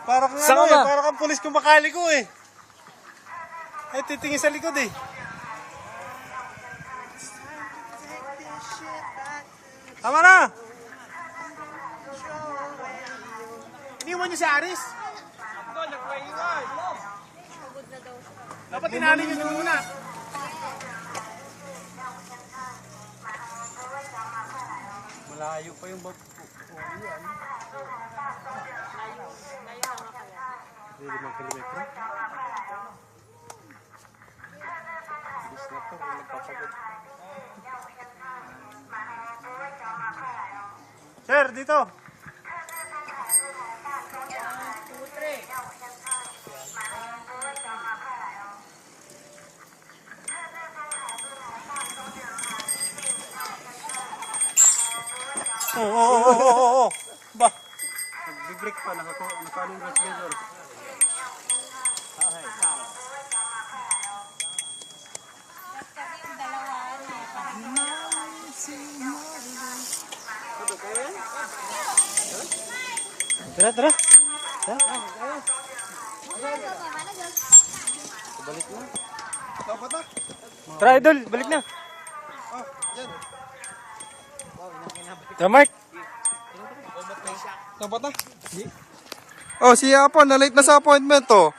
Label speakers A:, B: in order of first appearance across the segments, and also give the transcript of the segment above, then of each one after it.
A: Para kang
B: Saan
A: ano
B: ka
A: eh,
B: ba?
A: para kang pulis kumakali ko eh. Ay, titingin sa likod eh. Tama na!
C: Iniwan niyo si Aris? Dapat tinali niyo doon muna.
A: Malayo pa yung bag. Hindi 5 kilometro. Bilis na to, nagpapagod. Sir, dito! Oo. Ba? Nag-break pa, nakaano yung translator. Tara, tara. Balik na. Dapat na.
B: Tara, idol, balik na.
A: Oh, yan.
B: Tara, Mark.
A: Dapat na. Oh, si Apon, na-late na sa appointment to.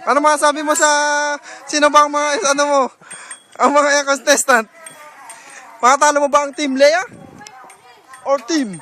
A: Ano masasabi mo sa sino ba ang mga ano mo? Ang mga contestant? Makatalo mo ba ang Team Lea? Or Team?